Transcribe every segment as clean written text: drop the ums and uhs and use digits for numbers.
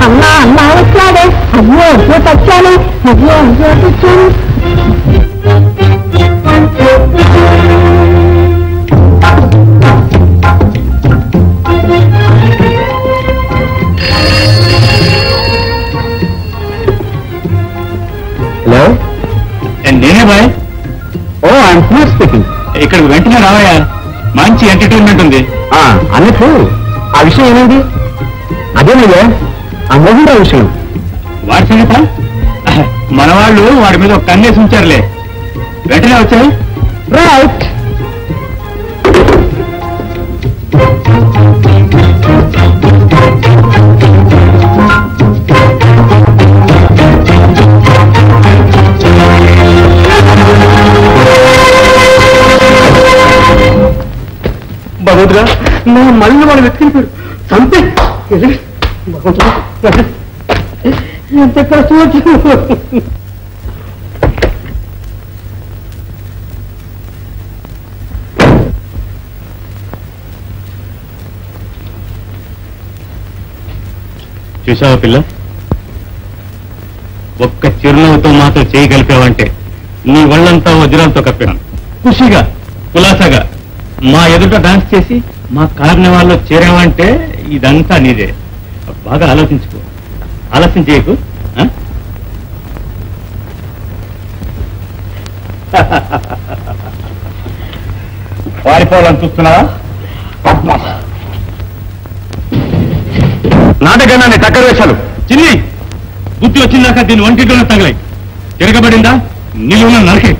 అమ్మా అమ్మా వచ్చాడే, అయ్యో వచ్చాను, అయ్యో వచ్చాను. హలో, నేనే బాయ్. ఓ ఐఎమ్ సునీల్ స్పీకింగ్. ఇక్కడికి వెంటనే రావయ్యా, మంచి ఎంటర్టైన్మెంట్ ఉంది. అన్నట్టు ఆ విషయం ఏమైంది? అదేనయ్యా ఆ మొగుడు విషయం. వాడి సంగత మన వాళ్ళు వాడి మీద ఒక కన్నేసి ఉంచారులే. వెంటనే వచ్చాయి. రైట్. భగవంతుడా, నా మళ్ళీ వాడు వెతికిపోయాడు. చంపే ఎంత కష్టం వచ్చింది. చూసావా పిల్ల, ఒక్క చిరునవ్వుతో మాతో చేయగలిపావంటే నీ ఒళ్ళంతా వజ్రాలతో కప్పాను. ఖుషిగా కులాసాగా మా ఎదుట డాన్స్ చేసి మా కార్నివాల్లో చేరావంటే ఇదంతా నీదే. బాగా ఆలోచించుకో, ఆలస్యం చేయకు. పారిపోవాలని చూస్తున్నావా? నాటకాన్ని టక్కర వేశాడు. చిన్ని బుద్ధి వచ్చిందాక దీన్ని ఒంటిలోనే తగలాయి. తిరగబడిందా నిలువున నరకే.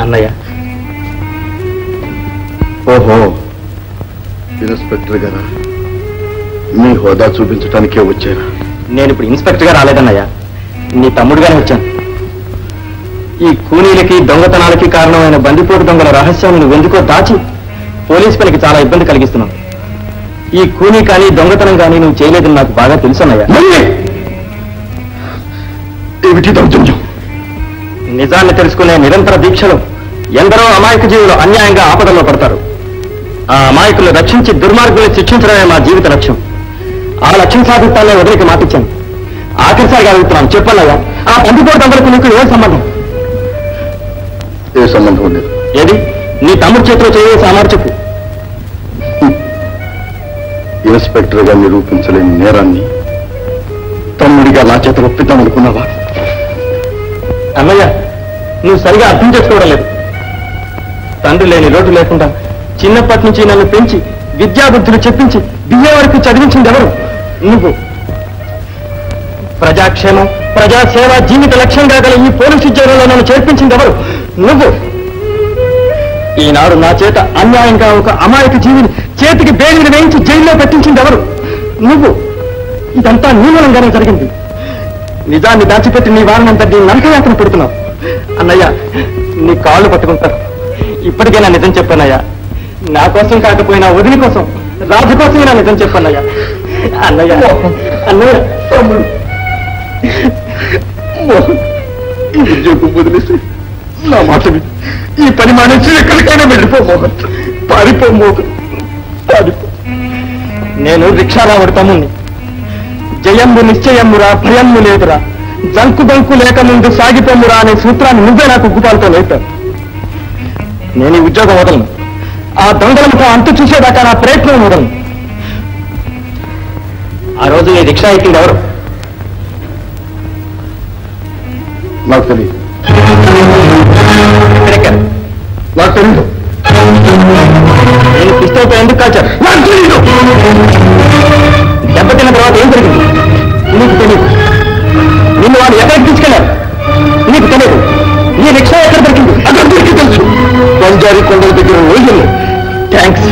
అన్నయ్య. ఓహో, ఇన్స్పెక్టర్ గారా, మీ హోదా చూపించడానికే వచ్చారా? నేను ఇప్పుడు ఇన్స్పెక్టర్ గా రాలేదన్నయ్య, నీ తమ్ముడుగానే వచ్చాను. ఈ కూలీలకి దొంగతనాలకి కారణమైన బందిపోటు దొంగల రహస్యాన్ని నువ్వెందుకో దాచి పోలీసు పనికి చాలా ఇబ్బంది కలిగిస్తున్నావు. ఈ కూలీ కానీ దొంగతనం కానీ నువ్వు చేయలేదని నాకు బాగా తెలుసన్నయ్య. ఏమిటి దౌర్జన్యం? నిజాన్ని తెలుసుకునే నిరంతర దీక్షలో ఎందరో అమాయక జీవులు అన్యాయంగా ఆపదల్లో పడతారు. ఆ అమాయకులు రక్షించి దుర్మార్గుల్ని శిక్షించడమే మా జీవిత లక్ష్యం. ఆ లక్ష్యం సాధిస్తానే వదిలికి మాటిచ్చాను. ఆఖరిసారిగా అడుగుతున్నాను, చెప్పన్నయ్యా, ఆ పంపిపోటు దొంగలకు నీకు ఏ సంబంధం? ఏ సంబంధం లేదు. ఏది నీ తమ్ముడు చేతిలో చేయవలసి అమారు చెప్పు. ఇన్స్పెక్టర్ గా నిరూపించలేని నేరాన్ని తమ్ముడిగా నా చేత ఒప్పిద్దామనుకున్నావా? అన్నయ్య, నువ్వు సరిగా అర్థం చేసుకోవడం లేదు. తండ్రి లేని లోటు లేకుండా చిన్నప్పటి నుంచి నన్ను పెంచి విద్యాబుద్ధులు చెప్పించి బిఏ వరకు చదివించింది ఎవరు? నువ్వు. ప్రజాక్షేమం ప్రజాసేవ జీవిత లక్ష్యంగా గల ఈ పోలీసు ఉద్యోగంలో నన్ను చేర్పించింది ఎవరు? నువ్వు. ఈనాడు నా చేత అన్యాయంగా ఒక అమాయక జీవిని చేతికి బేడీని వేయించి జైల్లో పెట్టించింది ఎవరు? నువ్వు. ఇదంతా నీ మూలంగానే జరిగింది. నిజాన్ని దాచిపెట్టి నీ వారినంతా నీ నరకయాత్ర పెడుతున్నావు. అన్నయ్య, నీ కాళ్ళు పట్టుకుంటాను. ఇప్పటికైనా నిజం చెప్పన్నయ్యా. నా కోసం కాకపోయినా వదిలి కోసం, రాజు కోసమైనా నిజం చెప్పన్నయ్యా. అన్నయ్య, అన్నయ్య, ఈ ఉద్యోగం వదిలేసి నా మాట విని ఈ పని మానేసి ఎక్కడికైనా వెళ్ళిపో మోహన్. పారిపో మోహన్, పారిపో. నేను రిక్షారావుడి తమ్ముణ్ణి. జయమ్ము నిశ్చయమ్మురా, భయమ్ము లేదురా, జంకు బంకు లేక ముందు సాగిపోమ్మురా అనే సూత్రాన్ని నువ్వే నాకు ఉగ్గుపాలతో లేపావు. నేను ఈ ఉద్యోగం వదలను. ఆ దొంగలతో అంతు చూసేదాకా నా ప్రయత్నం వదలను. ఆ రోజు ఈ రిక్షా ఎక్కింది ఎవరు? నాకు తెలియదు. ఎక్కడెక్కారు? నాకు తెలియదు. నేను పిస్తోల్తో ఎందుకు కాల్చారు? నాకు తెలియదు. దెబ్బతిన్న తర్వాత ఏం జరిగింది? నీకు తెలియదు. నిన్ను వాళ్ళు ఎక్కడికి తీసుకెళ్లారు? నీకు తెలియదు. నీ రిక్షా ఎక్కడ దొరికింది? అందరికీ తెలుసు. బంజారీ కొండల దగ్గర రోజులు. థ్యాంక్స్.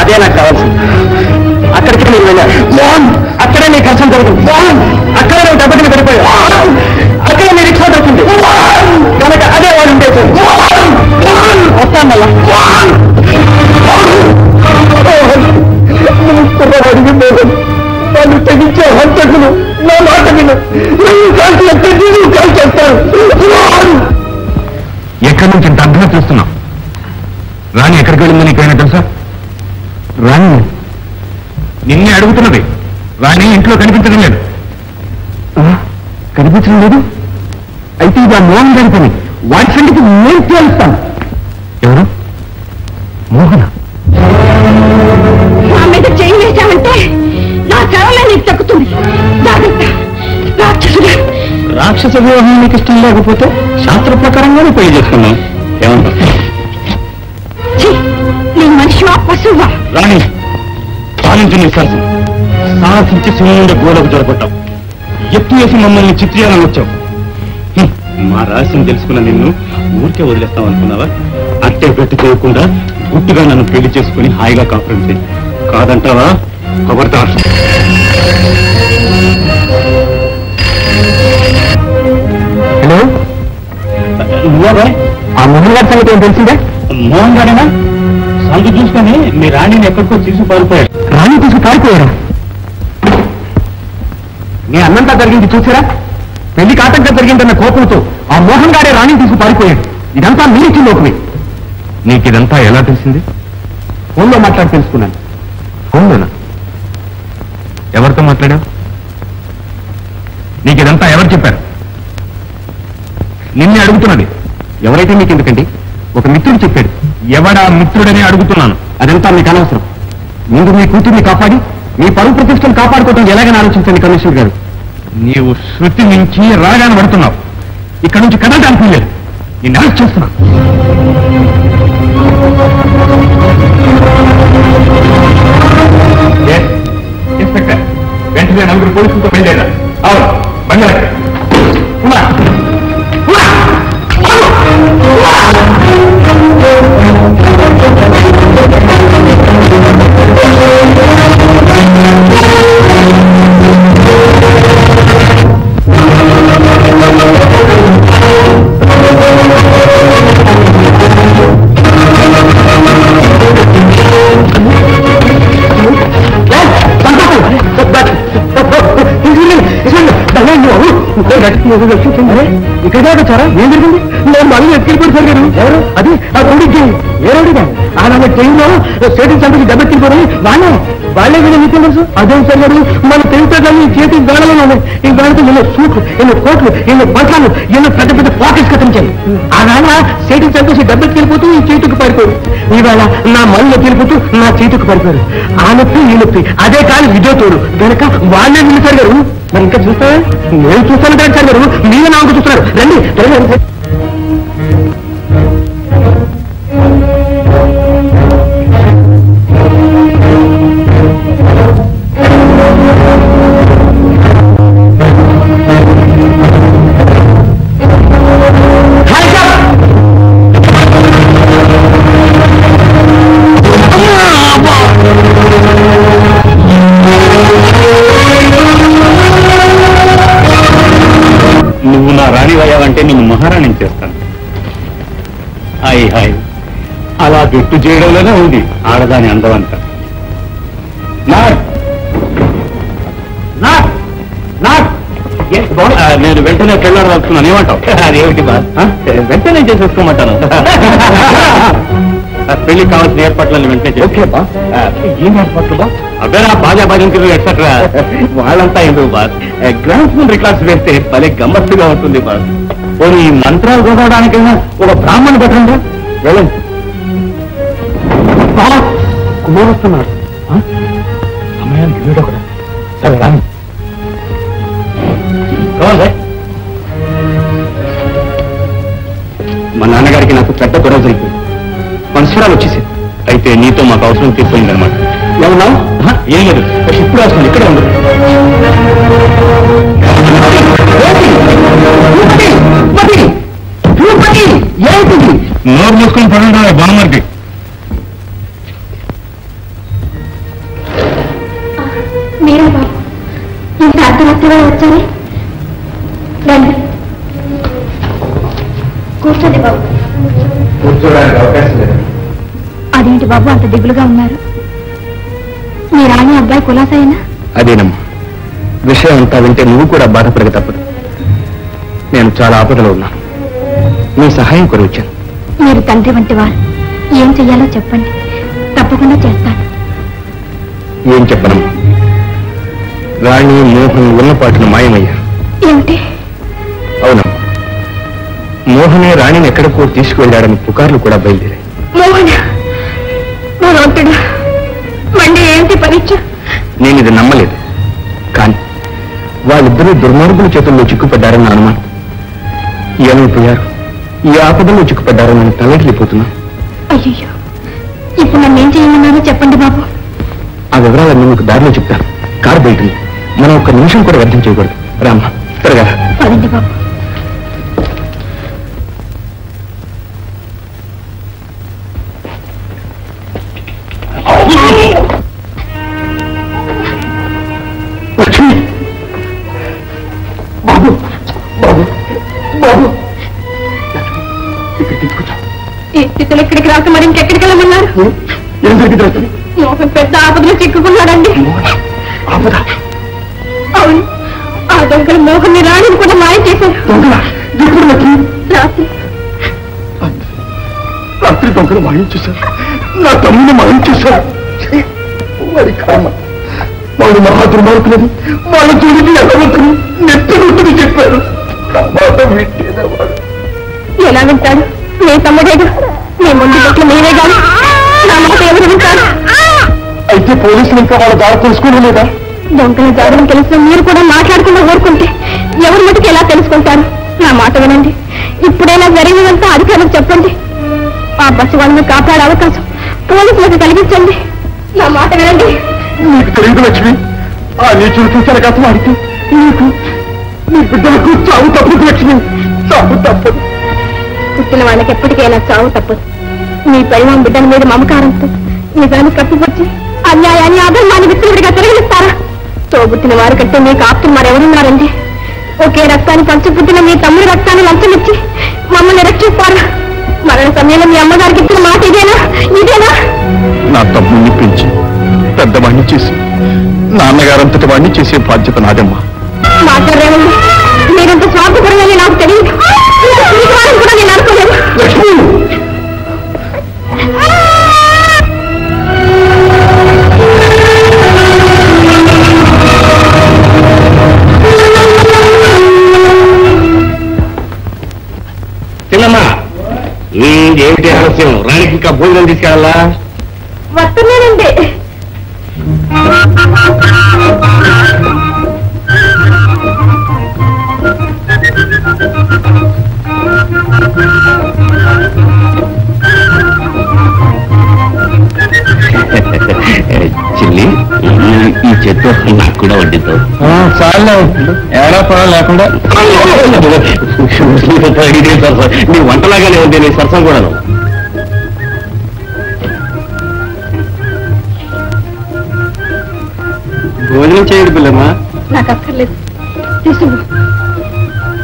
అదే నాకు కావాల్సింది. అక్కడికి నేను వెళ్ళాను. మోహన్, అక్కడే నీ కష్టం జరుగుతుంది. మోహన్, అక్కడే నువ్వు దెబ్బతిని పడిపోయావు. అక్కడే నీ రిక్షా దొరుకుతుంది కనుక అదే వాడు ఉండేది. వస్తాను మళ్ళా. అడిగి మోహన్, వాళ్ళు తెగించే హంతకులు నా మాట విను. కాల్చి ఎక్కడి కాల్ చేస్తాను. ఎక్కడి నుంచి ఇంత అర్థం చూస్తున్నావు? రాణి ఎక్కడికి వెళ్ళిందో నీకైనా తెలుసా? రాణి నిన్నే అడుగుతున్నది. రాణి ఇంట్లో కనిపించడం లేదు. కనిపించడం లేదు? అయితే ఇది ఆ మోహన్ గారి పని. వాడి సంగతి నేను తేలుస్తాను. ఎవరు? మోహన? నా మీద చేయి వేశావంటే నా చరమే నీకు తగ్గుతుంది. జాగ్రత్త రాక్షసుడు. రాక్షస వివాహం నీకు ఇష్టం లేకపోతే శాస్త్ర ప్రకారంగానే పెళ్లి చేసుకున్నాం. ఏమంటా? నీ మనిషివా పశువా? రాణి పాలించి నీ సరసం సాహసించి సింహంలో గోడకు జరగొట్టావు. ఎత్తు వేసి మమ్మల్ని చిత్రీయాలని వచ్చావు. మా రహస్యం తెలుసుకున్న నిన్ను ఊరికే వదిలేస్తాం అనుకున్నావా? అట్టే పెట్టి చేయకుండా గుట్టుగా నన్ను పెళ్లి చేసుకుని హాయిగా కాపురం చేయి. కాదంటావా? ఖబర్దార్. హలో, నువ్వే? ఆ మోహన్ గారి సంగతి ఏం తెలిసిందే? మోహన్ గారేనా? సందు చూసుకొని మీ రాణిని ఎక్కడికో తీసుకు పారిపోయాడు. రాణి తీసుకు పారిపోయారా? మీ అన్నంతా జరిగింది చూసారా? పెళ్లి కాటంగా జరిగిందన్న కోపంతో ఆ మోహన్ గారే రాణిని తీసుకు పారిపోయాడు. ఇదంతా మీరిచ్చిన లోకమే. నీకిదంతా ఎలా తెలిసింది? ఫోన్లో మాట్లాడి తెలుసుకున్నాను. ఫోన్లోనా? ఎవరితో మాట్లాడావు? నీకిదంతా ఎవరు చెప్పారు? నిన్నే అడుగుతున్నది. ఎవరైతే మీకు ఎందుకండి? ఒక మిత్రుడు చెప్పాడు. ఎవడా మిత్రుడని అడుగుతున్నాను. అదంతా మీకు అనవసరం. ముందు మీ కూతుర్ని కాపాడి మీ పరువు ప్రతిష్టను కాపాడుకోవడం ఎలాగని ఆలోచించండి కమిషనర్ గారు. నీవు శృతి నుంచి రాగానే పడుతున్నావు. ఇక్కడ నుంచి కదలడానికి లేదు. నిన్ను అరెస్ట్ చేస్తున్నా. ఇన్స్పెక్టర్, వెంటనే నలుగురు పోలీసులతో బయలుదేరా. అవును, బంగారు ఇక్కడ వచ్చారా? ఏం జరిగింది? నేను మళ్ళీ ఎత్తుకెళ్ళిపోయి గారు. ఎవరు? అది ఆ గుడికి వేరేడిగా ఆయన ట్రైన్లో స్టేషన్ సెంటర్కి దెబ్బెత్తిపోయి వాళ్ళే వీళ్ళు మీకు తెలుసు. అదేం సార్ గారు, మన తెలిసేదాన్ని చేతి గాడలో ఉన్నాయి. ఈ గాడితో ఎన్నో సూట్లు, ఎన్నో కోట్లు, ఎన్నో బట్టలు, ఎన్నో పెద్ద పెద్ద పాకెట్స్ కట్టించాయి. ఆ వేళ స్టేషన్ సెంటర్కి దెబ్బెత్తిపోతూ ఈ చేతికి పడిపోయారు. ఈవేళ నా మళ్ళీ వెళ్ళిపోతూ నా చేతికి పడిపోయారు. ఆ నొప్పి ఈ నొప్పి అదే కాదు ఇదే తోడు కనుక వాళ్ళే నిలిచారు గారు. మరి ఇంకా చూస్తా? నేను చూస్తాను కదా సార్ గారు, మీరే నాకు చూస్తున్నారు. రండి త్వరగా. నువ్వు నా రాణివయ్యావంటే నిన్ను మహారాణిని చేస్తాను. హాయ్ హాయ్, అలా గుర్తు చేయడంలోనే ఉంది ఆడదాని అందమంతా. నేను వెంటనే పెళ్ళాడు వస్తున్నాను. ఏమంటావు? అదేమిటి బా? వెంటనే చేసేసుకోమంటాను. పెళ్లికి కావాల్సిన ఏర్పాట్లను వెంటనే ఓకే బా. ఏం ఏర్పాట్లు బా? అబ్బేనా బాజా బాజింకలు ఎట్సెట్రా వాళ్ళంతా ఎందుకు బా? గ్రాండ్ స్కూల్ రికార్డ్స్ వేస్తే భలే గమ్మత్తుగా ఉంటుంది బా. పోనీ మంత్రాలు చదవడానికైనా ఒక బ్రాహ్మణ్ పెట్టండి. వెళ్ళండి. కుమార్ వస్తున్నారు. సమయానికి వీడు కూడా సరే రాని. మా నాన్నగారికి నాకు పెద్ద గొడవ జరిగింది. మనస్వరాలు వచ్చేసి అయితే నీతో మాకు అవసరం తీరిపోయింది అనమాట. ఏమన్నా? ఏం లేదు, ఇప్పుడు అవసరం ఇక్కడే ఉంది. నోరు మూసుకొని పడుంటారు బామ్మకి. మీరా బాబు ఇంత అర్ధరాత్రిగా వచ్చారే రండి కూర్చోండి బాబు. కూర్చోడానికి అవకాశం లేదు. అదేంటి బాబు అంత దిగులుగా ఉన్నారు? మీ రాణి అబ్బాయి కులాసైనా? అదేనమ్మా, విషయం అంతా వింటే నువ్వు కూడా బాధపడక తప్పదు. నేను చాలా ఆపదలో ఉన్నాను, మీ సహాయం కొరవచ్చాను. మీరు తండ్రి వంటి వారు, ఏం చెయ్యాలో చెప్పండి, తప్పకుండా చేస్తాను. ఏం చెప్పనమ్మా, రాణి మోహన్ ఉన్నపాటును మాయమయ్యారు. ఏమిటి? అవునమ్మా, మోహనే రాణిని ఎక్కడికో తీసుకువెళ్ళాడని పుకార్లు కూడా బయలుదేరాయి. మోహన్ భగవంతుడా, మళ్ళీ ఏంటి పరీక్ష? నేను ఇది నమ్మలేదు, కానీ వాళ్ళిద్దరూ దుర్మార్గుల చేతుల్లో చిక్కుపడ్డారని అనుమానం. ఏమైపోయారు, ఈ ఆపదలో చిక్కుపడ్డారని నేను తలగిలిపోతున్నాను. అయ్యో, ఇప్పుడు నన్ను ఏం చేయమన్నారో చెప్పండి బాబు. ఆ వివరాలన్నీ మీకు దారిలో చెప్తాను. కారు బయట ఉంది. మనం ఒక్క నిమిషం కూడా వ్యర్థం చేయకూడదు. రామ్మా, త్వరగా. పదండి బాబు. లక్ష్మి, బాబు బాబు బాబు, ఇక్కడ తీసుకొచ్చా. ఈ స్థితిలో ఇక్కడికి రాక మరి ఇంకెక్కడికి వెళ్ళమన్నారు? ఏం జరిగింది? మోహన్ పెద్ద ఆపదలో చిక్కుకున్నాడండి. ఆపద? అవును, ఆ దొంగలు మోహన్ రాణిని కూడా మాయ చేశారు. దొంగల? ఎప్పుడు లక్ష్మి? రాత్రి రాత్రి దొంగలు మాయించేశారు, నా తమ్ముని మాయించేశారు. వారి కర్మ, వాళ్ళు మహా దుర్మార్గులని, వాళ్ళ జోలికి ఎల్లవద్దని నెత్తినొట్టుని చెప్పారు. ఎలా వింటాడు? మీ తమ్ముడేగా, మీ ముందు పట్ల మీరే గాని నా మాట ఎవరు వింటారు? అయితే పోలీసులు ఇంకా వాళ్ళ దారి తెలుసుకోలేదా? దొంగల జాడని తెలిసిన మీరు కూడా మాట్లాడకుండా ఊరుకుంటే ఎవరి మటుకు ఎలా తెలుసుకుంటారు? నా మాట వినండి, ఇప్పుడైనా జరిగినంతా అధికారులకు చెప్పండి. ఆ బస్సు వాళ్ళని కాపాడే అవకాశం పోలీసులకు కలిగించండి. నా మాట వినండి. నీకు తెలియదు లక్ష్మి, ఆ నీచులు చూశారు కదా వాడికి. నీకు నీ బిడ్డలకు చావు తప్పదు లక్ష్మి, చావు తప్పదు. పుట్టిన వాళ్ళకి ఎప్పటికైనా చావు తప్పదు. మీ పరిమాణ బిడ్డల మీద మమకారంతో నిజాన్ని కప్పిపుచ్చి అన్యాయాన్ని అధర్మాన్ని విచ్చలవిడిగా తిరగలిస్తారా? తోబుట్టిన వారి కంటే మీకు ఆప్తులు మరెవరున్నారండి? ఒకే రక్తాన్ని పంచిపుట్టిన మీ తమ్ముడి రక్తాన్ని లంచమిచ్చి మమ్మల్ని రక్షిస్తారా? మరణ సమయంలో మీ అమ్మగారికి ఇచ్చిన మాట ఇదేనా? ఇదేనా? నా తమ్ముడిని పెంచి పెద్దవాణ్ణి చేసి నాన్నగారంతటి వాణ్ణి చేసే బాధ్యత నాదమ్మా. మాట్లాడేవండి, మీరంత స్వార్థపరమని నాకు తెలియదు. కూడా నేను అనుకోలేదు. లక్ష్మి, తిన్నమ్మా, ఏమిటి ఆలస్యం? రానికి ఇంకా భోజనం తీసుకెళ్ళాలా? వస్తున్నానండి. చిల్లి, ఈ చెట్టు నాకు కూడా వడ్డీతో చాలా ఏడా పొలం లేకుండా నీ వంటలాగానే ఉంది నీ సరసం కూడాను. భోజనం చేయడు పిల్లమ్మా. నాకు అక్కర్లేదు, తీసుకు.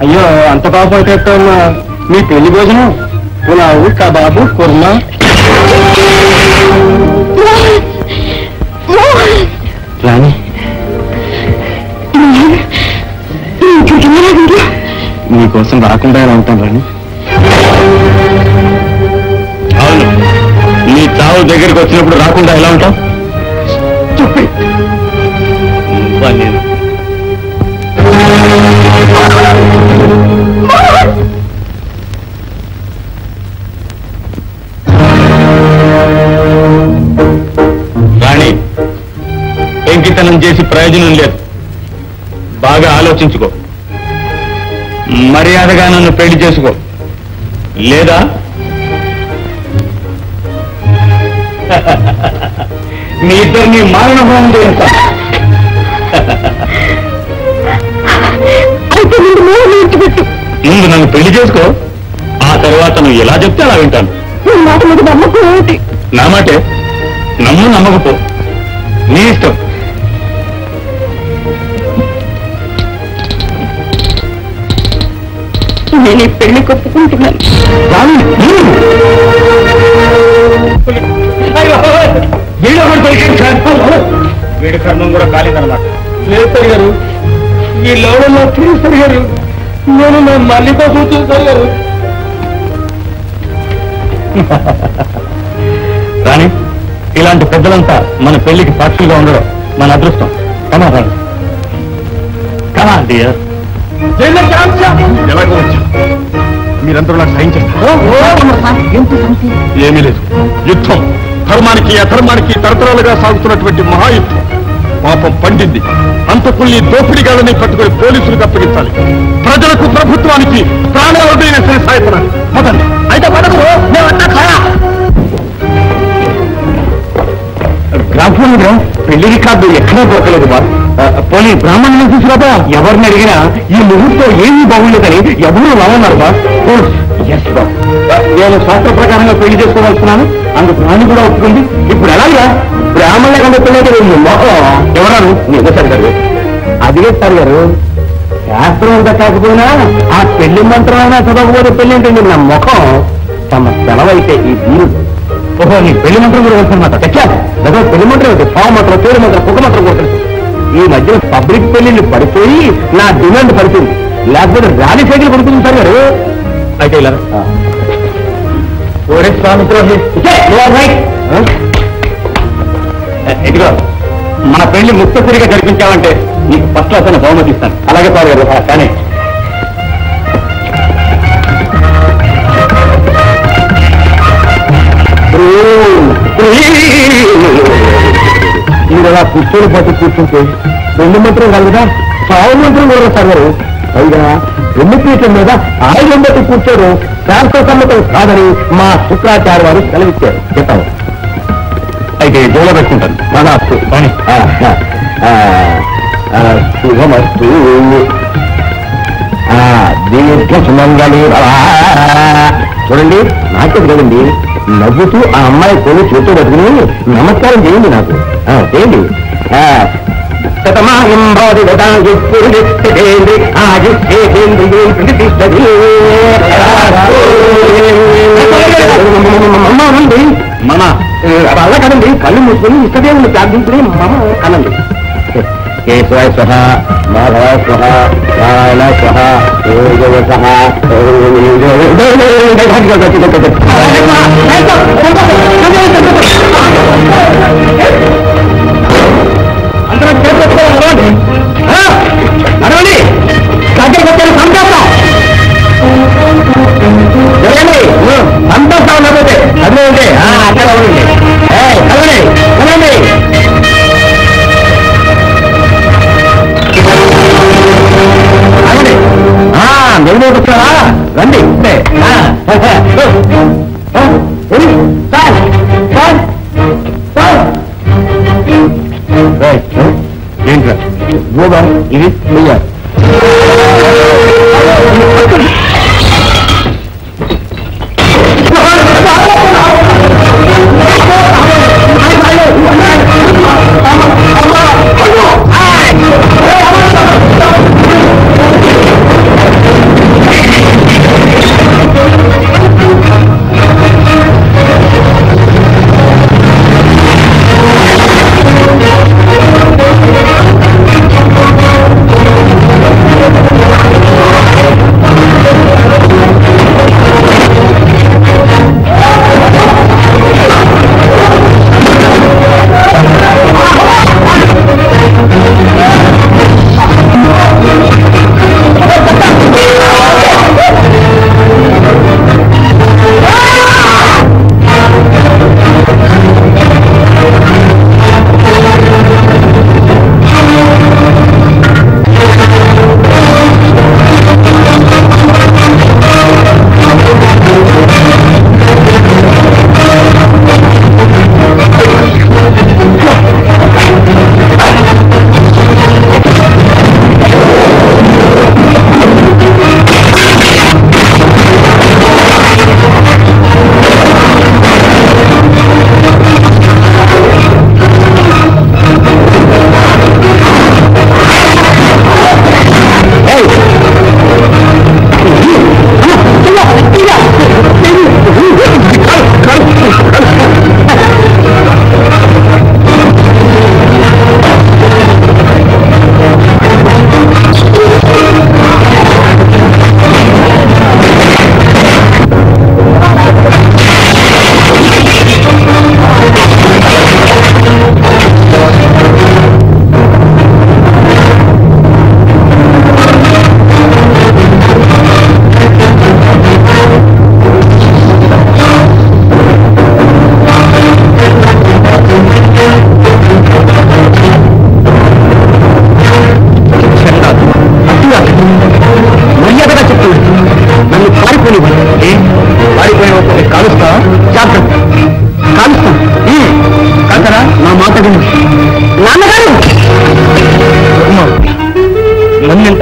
అయ్యో, అంత బాగుపడిపోతామ్మా. మీ పెళ్లి భోజనం పులావు, కబాబు, కుర్మా. రాణి, నీకోసం రాకుండా ఎలా ఉంటాను రాణి? అవును, నీ చావు దగ్గరికి వచ్చినప్పుడు రాకుండా ఎలా ఉంటావు? చెప్పి రాణి, ఎంకితనం చేసి ప్రయోజనం లేదు. బాగా ఆలోచించుకో. మర్యాదగా నన్ను పెళ్లి చేసుకో, లేదా మీ ఇద్దరిని మారణహోమం చేస్తాను. అయితే ముందు నన్ను పెళ్లి చేసుకో, ఆ తర్వాత నువ్వు ఎలా చెప్తే అలా వింటాను. మాట మీద నమ్మకం ఏమిటి? నా మాటే, నమ్ము నమ్మకపో నీ ఇష్టం. నేను ఈ పెళ్లి ఒప్పుకుంటున్నాను. వీడి కర్మం కూడా కాలేదన్నమాట. లేదు సార్ గారు, ఈ లోడంలో సార్ గారు, నేను నా మల్లితో కూర్చుని సార్ గారు. రాణి, ఇలాంటి పెద్దలంతా మన పెళ్లికి సాక్షులుగా ఉండడం మన అదృష్టం. కమా రాణి, కమా డియర్. ఎలాగో వచ్చా, మీరందరూ నాకు సాయం చేస్తారు. ఏమీ లేదు, యుద్ధం ధర్మానికి అధర్మానికి తరతరాలుగా సాగుతున్నటువంటి మహాయుద్ధం. పాపం పండింది, అంతకుల్ని దోపిడిగాలని పట్టుకుని పోలీసులకు అప్పగించాలి. ప్రజలకు ప్రభుత్వానికి ప్రాణాలైన సరే సాయపడాలి. పదండి. అయితే పదకు గ్రాఫం పెళ్లి రికార్డు ఎక్కడా దొరకలేదు బాస్. పోనీ బ్రాహ్మణులను తీసుకురాబా. ఎవరిని అడిగినా ఈ ముహూర్తం ఏమీ బాగుండదని ఎవరూ రావన్నారు బాస్. ఎస్ బాస్, నేను శాస్త్ర ప్రకారంగా పెళ్లి చేసుకోవాల్సినాను. అందుకు రాణి కూడా ఒప్పుకుంది. ఇప్పుడు ఎలాగా బ్రాహ్మణుల కంటే పెళ్ళైతే ఎవరాను నేను సార్ గారు. అదిగే సార్ గారు, శాస్త్రం అంతా కాకపోయినా ఆ పెళ్లి మంత్రమైనా చదవకపోతే పెళ్లి ఏంటండి నా ముఖం. తమ సెలవైతే ఈ వీరు. ఓహో, నీ పెళ్లి మంత్రం కూడా వస్తుందన్నమాట. తెచ్చాను దగ్గర పెళ్లి మంత్రం అయితే పావు మంత్రం, పేరు మంత్రం, కుక్క మంత్రం కూడా తెలుసు. ఈ మధ్యన పబ్లిక్ పెళ్లిళ్ళు పడిపోయి నా డిమాండ్ పడుతుంది. లేకపోతే ర్యాలీ సైకిల్ పడుతుంది సార్ గారు. అయితే ఇలా ఇదిగో, మన పెళ్లి ముక్తసరిగా జరిపించామంటే నీకు ఫస్ట్ క్లాస్ అని బహుమతి ఇస్తాను. అలాగే సార్ గారు. కానీ మీరు అలా కూర్చొని పట్టి కూర్చుంటే పెళ్లి మంత్రం కలగదా, సావు మంత్రం కూడా సార్ గారు. పైగా రెండు పీఠం మీద ఆయుధం బట్టి కూర్చోడు శాస్త్ర సమ్మతం కాదని మా శుక్రాచార్య వారు సెలవిచ్చారు. చెప్తాను. అయితే జోలో పెట్టుకుంటాను. మనస్తు శుభమస్తు. దీర్ఘ సుమంగళి. చూడండి, నాకేం కదండి, నవ్వుతూ ఆ అమ్మాయి కొన్ని చేతులు పట్టుకుని నమస్కారం చేయండి నాకు. చేయండి. మమ అలా కదండి, కళ్ళు మూసుకొని ఇష్టదేవుని ప్రార్థించుకుని మమ అనండి. కేశవాయ స్వహ, మాధవాయ స్వహ, నారాయణ స్వహ, యోగవ సహ. అందరం చేరుకోవాలి. అడవండి, దగ్గరికి వచ్చాను. సంతోషం జరగండి. సంతోషం లేకపోతే అదే ఉంటే అక్కడ ఉండండి. కలవండి, కలవండి. నిర్మూలు వచ్చారా? రండి. ఏంట్రా గోబర్ ఇది చెయ్యాలి.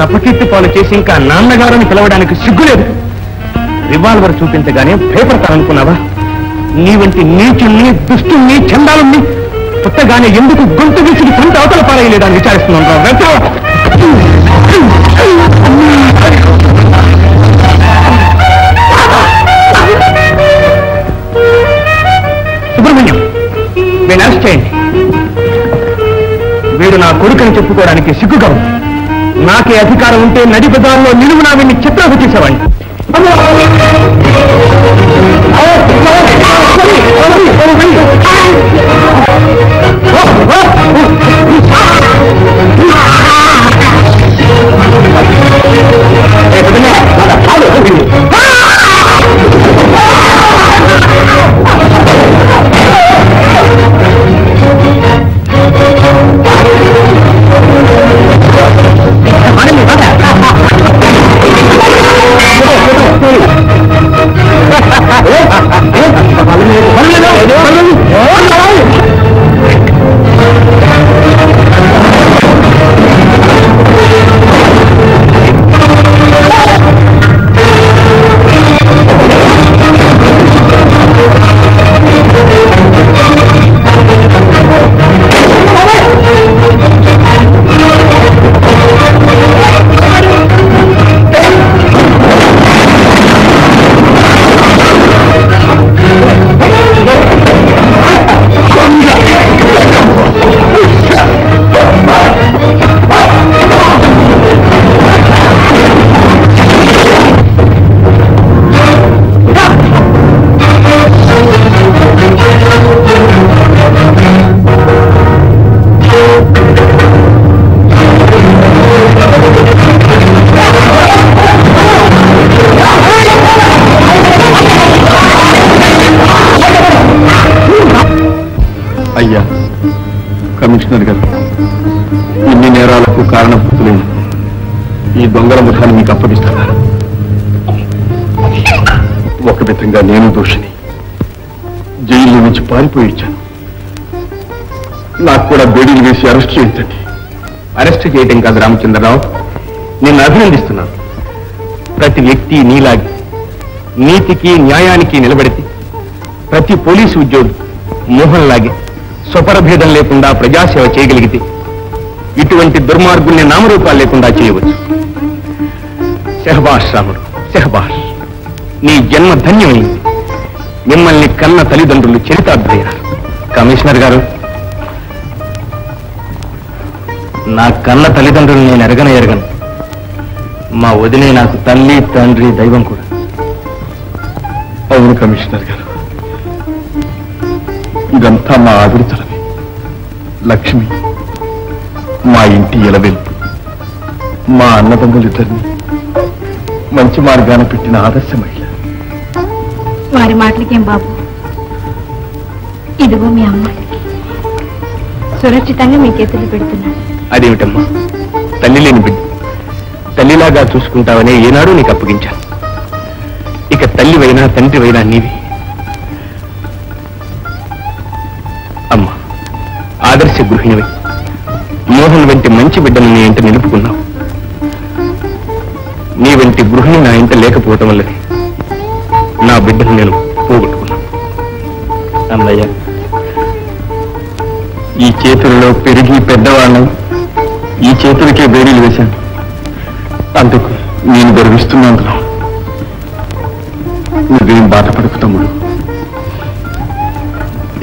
అపకీర్తి పాలు చేసి ఇంకా నాన్నగారని పిలవడానికి సిగ్గులేదు. రివాల్వర్ చూపించగానే భయపడతాననుకున్నావా? నీ వంటి నీచుల్ని, దుష్టుల్ని, చండాలుల్ని పుట్టగానే ఎందుకు గొంతు విసిరి సొంత అవతల పారేయలేదని విచారిస్తున్నాను. సుబ్రహ్మణ్యం, నేను అరెస్ట్ చేయండి. వీడు నా కొడుకుని చెప్పుకోవడానికి సిగ్గుగా ఉంది. నాకే అధికారం ఉంటే నడి బజార్లో నిలువునా వీడిని చిత్రాలు చేసేవాడిని. అయ్యా కమిషనర్ గారు, ఇన్ని నేరాలకు కారణభూతులేని ఈ దొంగల ముఠాన్ని మీకు అప్పగిస్తాను. ఒక విధంగా నేను దోషిని. జైల్లో నుంచి పారిపోయి ఇచ్చాను. నాకు కూడా బేడీలు వేసి అరెస్ట్ చేయించండి. అరెస్ట్ చేయటం కాదు రామచంద్రరావు, నిన్ను అభినందిస్తున్నాను. ప్రతి వ్యక్తి నీలాగి నీతికి న్యాయానికి నిలబడితే ప్రతి పోలీసు ఉద్యోగి మోహన్ లాగే స్వపరభేదం లేకుండా ప్రజాసేవ చేయగలిగితే ఇటువంటి దుర్మార్గుల్ని నామరూపాలు లేకుండా చేయవచ్చు. శహబాష్ రాముడు, శహబాష్. నీ జన్మ ధన్యమైంది. మిమ్మల్ని కన్న తల్లిదండ్రులు చరితార్థయ్యారు. కమిషనర్ గారు, నా కన్న తల్లిదండ్రులు నేను ఎరగను. మా వదిలే నాకు తల్లి, తండ్రి, దైవం కూడా. అవును కమిషనర్ గారు, ఇదంతా మా ఆవిడితలమే. లక్ష్మి మా ఇంటి ఎలవెల్పు. మా అన్నదమ్ములిద్దరిని మంచి మార్గాన పెట్టిన ఆదర్శ మహిళ. వారి మాటలకేం బాబు, ఇదిగో మీ అమ్మాయి సురక్షితంగా మీ చేతులు పెడుతున్నాను. అదేమిటమ్మా, తల్లి లేని బిడ్డ తల్లిలాగా చూసుకుంటావనే ఏనాడు నీకు అప్పగించాను. ఇక తల్లివైనా తండ్రివైనా నీవి. అమ్మా, ఆదర్శ గృహిణివై మోహన్ వంటి మంచి బిడ్డను నీ ఇంట నిలుపుకున్నావు. నీ వంటి గృహిణి నా ఇంట లేకపోవటం వల్లనే నా బిడ్డను నేను పోగొట్టుకున్నాను. అన్నయ్య, ఈ చేతుల్లో పెరిగి పెద్దవాళ్ళం, ఈ చేతులకే బేడీలు వేశాను. అందుకు నేను గర్విస్తున్నాను. నువ్వేం బాధపడకు తమ్ముడు.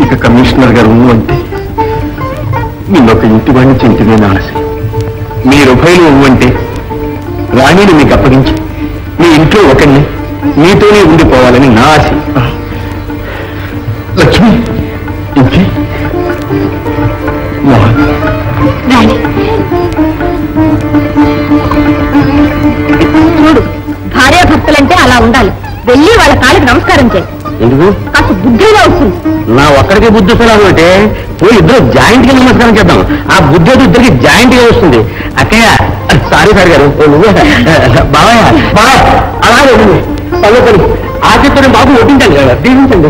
ఇక కమిషనర్ గారు అంటే నిన్నొక ఇంటి వాడిని చెంటినే ఆశయం. మీరుభయలు అంటే రాణిని మీకు అప్పగించి మీ ఇంట్లో ఒకరిని మీతోనే ఉండిపోవాలని నా ఆశ. లక్ష్మి, ఇంటి మోహన్, చూడు, భార్యాభర్తలంటే అలా ఉండాలి. వెళ్ళి వాళ్ళ కాళ్ళకి నమస్కారం చేయి. ఎందుకు? కాస్త బుద్ధిగా వస్తుంది. నా ఒక్కడికి బుద్ధి వస్తుంది అంటే పోయి ఇద్దరు జాయింట్ గా నమస్కారం చేద్దాం. ఆ బుద్ధి ఇద్దరికి జాయింట్ గా వస్తుంది. అక్కయ్య, సారీ సార్ గారు, నువ్వే బావయ్య, బావయ్య అలాగే పని పని ఆశతో బాబు ఒప్పించండి కదా, దీవించండి.